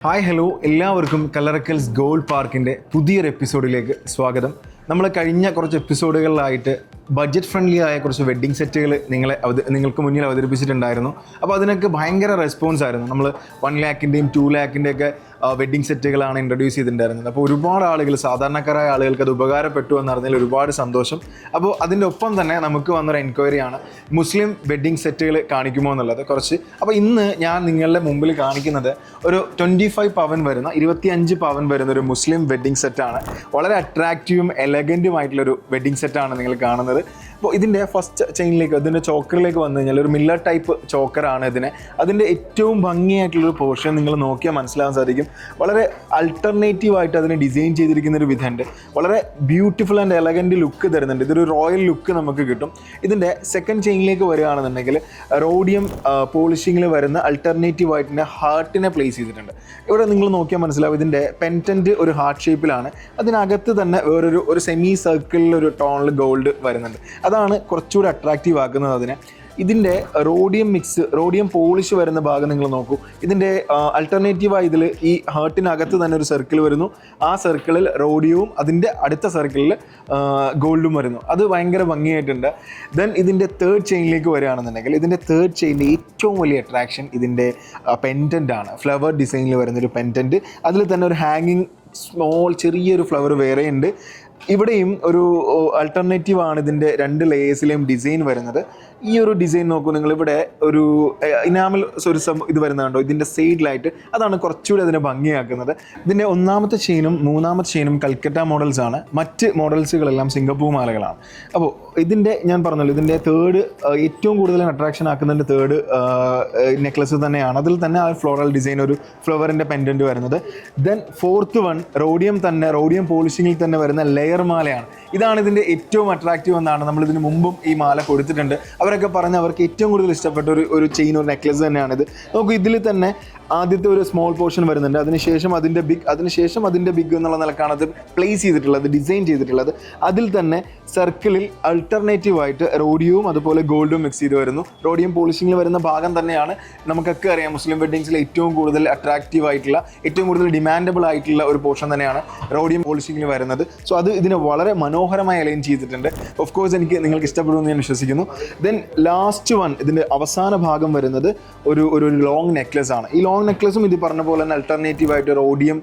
Hi hello, എല്ലാവർക്കും Kallarakkal's gold പാർക്കിൻ്റെ പുതിയൊരു എപ്പിസോഡിലേക്ക് സ്വാഗതം. നമ്മൾ കഴിഞ്ഞ കുറച്ച് എപ്പിസോഡുകളിലായിട്ട് ബഡ്ജറ്റ് ഫ്രണ്ട്ലി ആയ കുറച്ച് വെഡ്ഡിങ് സെറ്റുകൾ നിങ്ങൾക്ക് മുന്നിൽ അവതരിപ്പിച്ചിട്ടുണ്ടായിരുന്നു. അപ്പോൾ അതിനൊക്കെ ഭയങ്കര റെസ്പോൺസ് ആയിരുന്നു. നമ്മൾ 1 ലാഖിൻ്റെയും 2 ലാഖിൻ്റെയൊക്കെ വെഡ്ഡിങ് സെറ്റുകളാണ് ഇൻട്രൊഡ്യൂസ് ചെയ്തിട്ടുണ്ടായിരുന്നത്. അപ്പോൾ ഒരുപാട് ആളുകൾ, സാധാരണക്കാരായ ആളുകൾക്ക് അത് ഉപകാരപ്പെട്ടു എന്നറിഞ്ഞാൽ ഒരുപാട് സന്തോഷം. അപ്പോൾ അതിൻ്റെ ഒപ്പം തന്നെ നമുക്ക് വന്നൊരു എൻക്വയറിയാണ് മുസ്ലിം വെഡ്ഡിങ് സെറ്റുകൾ കാണിക്കുമോ എന്നുള്ളത് കുറച്ച്. അപ്പോൾ ഇന്ന് ഞാൻ നിങ്ങളുടെ മുമ്പിൽ കാണിക്കുന്നത് ഒരു 25 പവൻ വരുന്ന 25 പവൻ വരുന്ന ഒരു മുസ്ലിം വെഡ്ഡിങ് സെറ്റാണ്. വളരെ അട്രാക്റ്റീവും എലഗൻറ്റുമായിട്ടുള്ളൊരു വെഡ്ഡിങ് സെറ്റാണ് നിങ്ങൾ കാണുന്നത്. അപ്പോൾ ഇതിൻ്റെ ഫസ്റ്റ് ചെയിനിലേക്ക്, ഇതിൻ്റെ ചോക്കറിലേക്ക് വന്നു കഴിഞ്ഞാൽ ഒരു മില്ലർ ടൈപ്പ് ചോക്കറാണ് അതിൻ്റെ ഏറ്റവും ഭംഗിയായിട്ടുള്ളൊരു പോർഷൻ നിങ്ങൾ നോക്കിയാൽ മനസ്സിലാകാൻ സാധിക്കും. വളരെ അൾട്ടർനേറ്റീവായിട്ട് അതിനെ ഡിസൈൻ ചെയ്തിരിക്കുന്നൊരു വിധമുണ്ട്. വളരെ ബ്യൂട്ടിഫുൾ ആൻഡ് എലഗൻറ്റ് ലുക്ക് തരുന്നുണ്ട്. ഇതൊരു റോയൽ ലുക്ക് നമുക്ക് കിട്ടും. ഇതിൻ്റെ സെക്കൻഡ് ചെയിനിലേക്ക് വരികയാണെന്നുണ്ടെങ്കിൽ റോഡിയം പോളിഷിങ്ങിൽ വരുന്ന അൾട്ടർനേറ്റീവായിട്ട് ഹാർട്ടിനെ പ്ലേസ് ചെയ്തിട്ടുണ്ട്. ഇവിടെ നിങ്ങൾ നോക്കിയാൽ മനസ്സിലാവും ഇതിൻ്റെ പെൻറ്റൻറ്റ് ഒരു ഹാർട്ട് ഷേപ്പിലാണ്. അതിനകത്ത് തന്നെ വേറൊരു സെമി സർക്കിളിൽ ഒരു ടോണിൽ ഗോൾഡ് വരുന്നുണ്ട്. അതാണ് കുറച്ചുകൂടി അട്രാക്റ്റീവ് ആക്കുന്നത് അതിനെ. ഇതിൻ്റെ റോഡിയം പോളിഷ് വരുന്ന ഭാഗം നിങ്ങൾ നോക്കൂ. ഇതിൻ്റെ അൾട്ടർനേറ്റീവായി ഇതിൽ ഈ ഹാർട്ടിനകത്ത് തന്നെ ഒരു സർക്കിൾ വരുന്നു. ആ സർക്കിളിൽ റോഡിയവും അതിൻ്റെ അടുത്ത സർക്കിളിൽ ഗോൾഡും വരുന്നു. അത് ഭയങ്കര ഭംഗിയായിട്ടുണ്ട്. ദെൻ ഇതിൻ്റെ തേർഡ് ചെയിനിലേക്ക് വരികയാണെന്നുണ്ടെങ്കിൽ ഇതിൻ്റെ തേർഡ് ചെയിനിൻ്റെ ഏറ്റവും വലിയ അട്രാക്ഷൻ ഇതിൻ്റെ പെൻഡൻ്റ് ആണ്. ഫ്ലവർ ഡിസൈനിൽ വരുന്നൊരു പെൻഡൻറ്റ്. അതിൽ തന്നെ ഒരു ഹാങ്ങിങ് ചെറിയൊരു ഫ്ലവർ വേറെയുണ്ട്. ഇവിടെയും ഒരു അൾട്ടർനേറ്റീവാണ് ഇതിൻ്റെ 2 ലെയേഴ്സിലെയും ഡിസൈൻ വരുന്നത്. ഈ ഒരു ഡിസൈൻ നോക്കൂ നിങ്ങൾ. ഇവിടെ ഒരു ഇനാമൽ ഇത് വരുന്നുണ്ടോ ഇതിൻ്റെ സൈഡിലായിട്ട്? അതാണ് കുറച്ചുകൂടി അതിനെ ഭംഗിയാക്കുന്നത്. ഇതിൻ്റെ 1ാമത്തെ ചെയിനും 3ാമത്തെ ചെയിനും കൽക്കട്ട മോഡൽസ് ആണ്. മറ്റ് മോഡൽസുകളെല്ലാം സിംഗപ്പൂർ മാലകളാണ്. അപ്പോൾ ഇതിൻ്റെ ഞാൻ പറഞ്ഞല്ലോ, ഇതിൻ്റെ തേർഡ് ഏറ്റവും കൂടുതൽ അട്രാക്ഷൻ ആക്കുന്നതിൻ്റെ തേർഡ് നെക്ലസ് തന്നെയാണ്. അതിൽ തന്നെ ആ ഫ്ലോറൽ ഡിസൈൻ, ഒരു ഫ്ലവറിൻ്റെ പെൻഡൻറ്റ് വരുന്നത്. ദെൻ ഫോർത്ത് വൺ റോഡിയം പോളിഷിങ്ങിൽ തന്നെ വരുന്ന ലെയർ മാലയാണ്. ഇതാണ് ഇതിൻ്റെ ഏറ്റവും അട്രാക്റ്റീവ് എന്നാണ് നമ്മളിതിന് മുമ്പും ഈ മാല കൊടുത്തിട്ടുണ്ട്. അവരൊക്കെ പറഞ്ഞ് അവർക്ക് ഏറ്റവും കൂടുതൽ ഇഷ്ടപ്പെട്ട ഒരു ചെയിൻ, ഒരു നെക്ലസ് തന്നെയാണിത്. നമുക്ക് ഇതിൽ തന്നെ ആദ്യത്തെ ഒരു സ്മോൾ പോർഷൻ വരുന്നുണ്ട്. അതിനുശേഷം അതിൻ്റെ ബിഗ് എന്നുള്ള നിലക്കാണ് അത് പ്ലേസ് ചെയ്തിട്ടുള്ളത്, ഡിസൈൻ ചെയ്തിട്ടുള്ളത്. അതിൽ തന്നെ സർക്കിളിൽ അൾട്ടർനേറ്റീവായിട്ട് റോഡിയവും അതുപോലെ ഗോൾഡും മിക്സ് ചെയ്ത് വരുന്നു. റോഡിയം പോളിഷിങ്ങിൽ വരുന്ന ഭാഗം തന്നെയാണ് നമുക്കൊക്കെ അറിയാം മുസ്ലിം വെഡ്ഡിങ്സിൽ ഏറ്റവും കൂടുതൽ അട്രാക്റ്റീവ് ആയിട്ടുള്ള, ഏറ്റവും കൂടുതൽ ഡിമാൻഡബിൾ ആയിട്ടുള്ള ഒരു പോർഷൻ തന്നെയാണ് റോഡിയം പോളിഷിങ്ങിൽ വരുന്നത്. സോ അത് ഇതിനെ വളരെ മനോഹരമായി അലൈൻ ചെയ്തിട്ടുണ്ട്. ഓഫ് കോഴ്സ് നിങ്ങൾക്ക് ഇഷ്ടപ്പെടുമെന്ന് ഞാൻ വിശ്വസിക്കുന്നു. ദെൻ ലാസ്റ്റ് വൺ, ഇതിൻ്റെ അവസാന ഭാഗം വരുന്നത് ഒരു ലോങ് നെക്ലസ് ആണ്. ഈ ലോങ് നെക്ലസും ഇത് പറഞ്ഞ പോലെ തന്നെ അൾട്ടർനേറ്റീവായിട്ട് റോഡിയം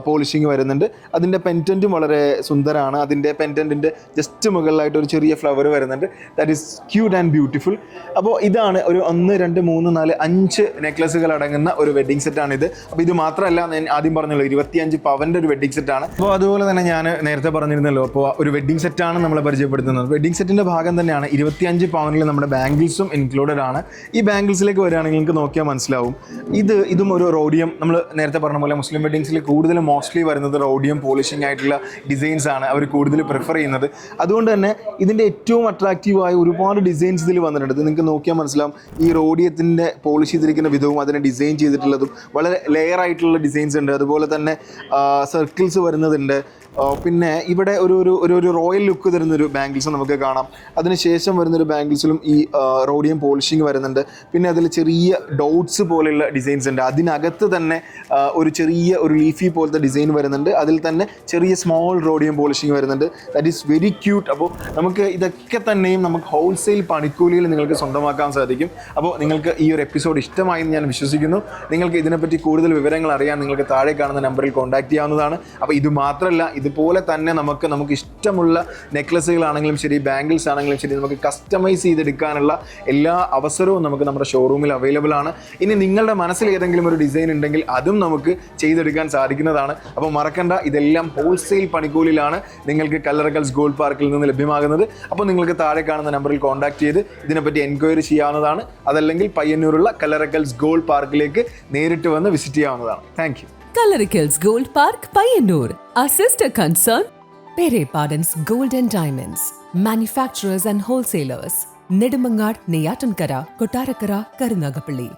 പോളിഷിങ് വരുന്നുണ്ട്. അതിൻ്റെ പെൻറ്റൻറ്റും വളരെ സുന്ദരമാണ്. അതിൻ്റെ പെൻറ്റൻറ്റിൻ്റെ ജസ്റ്റ് മുകളിലായിട്ട് ഒരു ചെറിയ ഫ്ലവർ വരുന്നുണ്ട്. That is cute and beautiful. അപ്പോൾ ഇതാണ് ഒരു 1, 2, 3, 4, 5 നെക്ലസുകൾ അടങ്ങുന്ന ഒരു വെഡ്ഡിങ് സെറ്റാണിത്. അപ്പോൾ ഇത് മാത്രമല്ല, ഞാൻ ആദ്യം പറഞ്ഞല്ലോ 25 പവൻ്റെ ഒരു വെഡ്ഡിങ് സെറ്റാണ്. അപ്പോൾ അതുപോലെ തന്നെ ഞാൻ നേരത്തെ പറഞ്ഞിരുന്നല്ലോ, അപ്പോൾ ഒരു വെഡ്ഡിങ് സെറ്റാണ് നമ്മളെ പരിചയപ്പെടുത്തുന്നത്. വെഡ്ഡിങ് സെറ്റിൻ്റെ ഭാഗം തന്നെയാണ് 25 പവനിൽ നമ്മുടെ ബാംഗിൾസും ഇൻക്ലൂഡഡ് ആണ്. ഈ ബാംഗിൾസിലേക്ക് വരികയാണെങ്കിൽ നിങ്ങൾക്ക് നോക്കിയാൽ മനസ്സിലാവും, ഇതും ഒരു റോഡിയം, നമ്മൾ നേരത്തെ പറഞ്ഞ പോലെ മുസ്ലിം വെഡ്ഡിങ്സിൽ കൂടുതലും മോസ്റ്റ്ലി വരുന്നത് റോഡിയം പോളിഷിംഗ് ആയിട്ടുള്ള ഡിസൈൻസ് ആണ് അവർ കൂടുതൽ പ്രിഫർ ചെയ്യുന്നത്. അതുകൊണ്ട് തന്നെ ഇതിൻ്റെ ഏറ്റവും അട്രാക്റ്റീവായ ഒരുപാട് ഡിസൈൻസ് ഇതിൽ വന്നിട്ടുണ്ട്. ഇത് നിങ്ങൾക്ക് നോക്കിയാൽ മനസ്സിലാവും. ഈ റോഡിയത്തിൻ്റെ പോളിഷ് ചെയ്തിരിക്കുന്ന വിധവും അതിനെ ഡിസൈൻ ചെയ്തിട്ടുള്ളതും വളരെ ലെയർ ആയിട്ടുള്ള ഡിസൈൻസ് ഉണ്ട്. അതുപോലെ തന്നെ സർക്കിൾസ് വരുന്നതുണ്ട്. പിന്നെ ഇവിടെ ഒരു റോയൽ ലുക്ക് തരുന്നൊരു ബാംഗിൾസ് നമുക്ക് കാണാം. അതിനുശേഷം വരുന്നൊരു ബാംഗിൾസിലും ഈ റോഡിയം പോളിഷിങ് വരുന്നുണ്ട്. പിന്നെ അതിൽ ചെറിയ ഡോട്ട്സ് പോലെയുള്ള ഡിസൈൻസ് ഉണ്ട്. അതിനകത്ത് തന്നെ ഒരു ലീഫി പോലത്തെ ഡിസൈൻ വരുന്നുണ്ട്. അതിൽ തന്നെ ചെറിയ സ്മോൾ റോഡിയം പോളിഷിങ് വരുന്നുണ്ട്. That is very cute. അപ്പോൾ നമുക്ക് ഇതൊക്കെ തന്നെയും നമുക്ക് ഹോൾസെയിൽ പണിക്കൂലിയിൽ നിങ്ങൾക്ക് സ്വന്തമാക്കാൻ സാധിക്കും. അപ്പോൾ നിങ്ങൾക്ക് ഈ ഒരു എപ്പിസോഡ് ഇഷ്ടമായി എന്ന് ഞാൻ വിശ്വസിക്കുന്നു. നിങ്ങൾക്ക് ഇതിനെപ്പറ്റി കൂടുതൽ വിവരങ്ങൾ അറിയാൻ നിങ്ങൾക്ക് താഴെ കാണുന്ന നമ്പറിൽ കോൺടാക്ട് ചെയ്യാവുന്നതാണ്. അപ്പോൾ ഇത് മാത്രമല്ല, ഇതുപോലെ തന്നെ നമുക്ക് ഇഷ്ടമുള്ള നെക്ലസുകളാണെങ്കിലും ശരി, ബാംഗിൾസ് ആണെങ്കിലും ശരി, നമുക്ക് കസ്റ്റമൈസ് ചെയ്തെടുക്കാനുള്ള എല്ലാ അവസരവും നമുക്ക് നമ്മുടെ ഷോറൂമിൽ അവൈലബിൾ ആണ്. ഇനി നിങ്ങളുടെ മനസ്സിൽ ഏതെങ്കിലും ഒരു ഡിസൈൻ ഉണ്ടെങ്കിൽ അതും നമുക്ക് ചെയ്തെടുക്കാൻ സാധിക്കുന്നതാണ്. അപ്പോൾ മറക്കണ്ട, ഇതെല്ലാം ഹോൾസെയിൽ പണിക്കൂലിയിലാണ് നിങ്ങൾക്ക് കല്ലറക്കൽസ് ഗോൾഡ് പാർക്കിൽ നിന്ന് ലഭ്യമാകുന്നത്. അപ്പോൾ നിങ്ങൾക്ക് താഴെ കാണുന്ന നമ്പറിൽ കോൺടാക്ട് ചെയ്ത് ഇതിനെപ്പറ്റി എൻക്വയറി ചെയ്യാവുന്നതാണ്. അതല്ലെങ്കിൽ പയ്യന്നൂരുള്ള കല്ലറക്കൽസ് ഗോൾഡ് പാർക്കിലേക്ക് നേരിട്ട് വന്ന് വിസിറ്റ് ചെയ്യാവുന്നതാണ്. Thank you. Coloricals Gold Park, Payyanur. Our sister concern, Pere Pardon's Gold and Diamonds. Manufacturers and wholesalers. Nedumangad, Neyatankara, Kottarakara, Karunagapalli.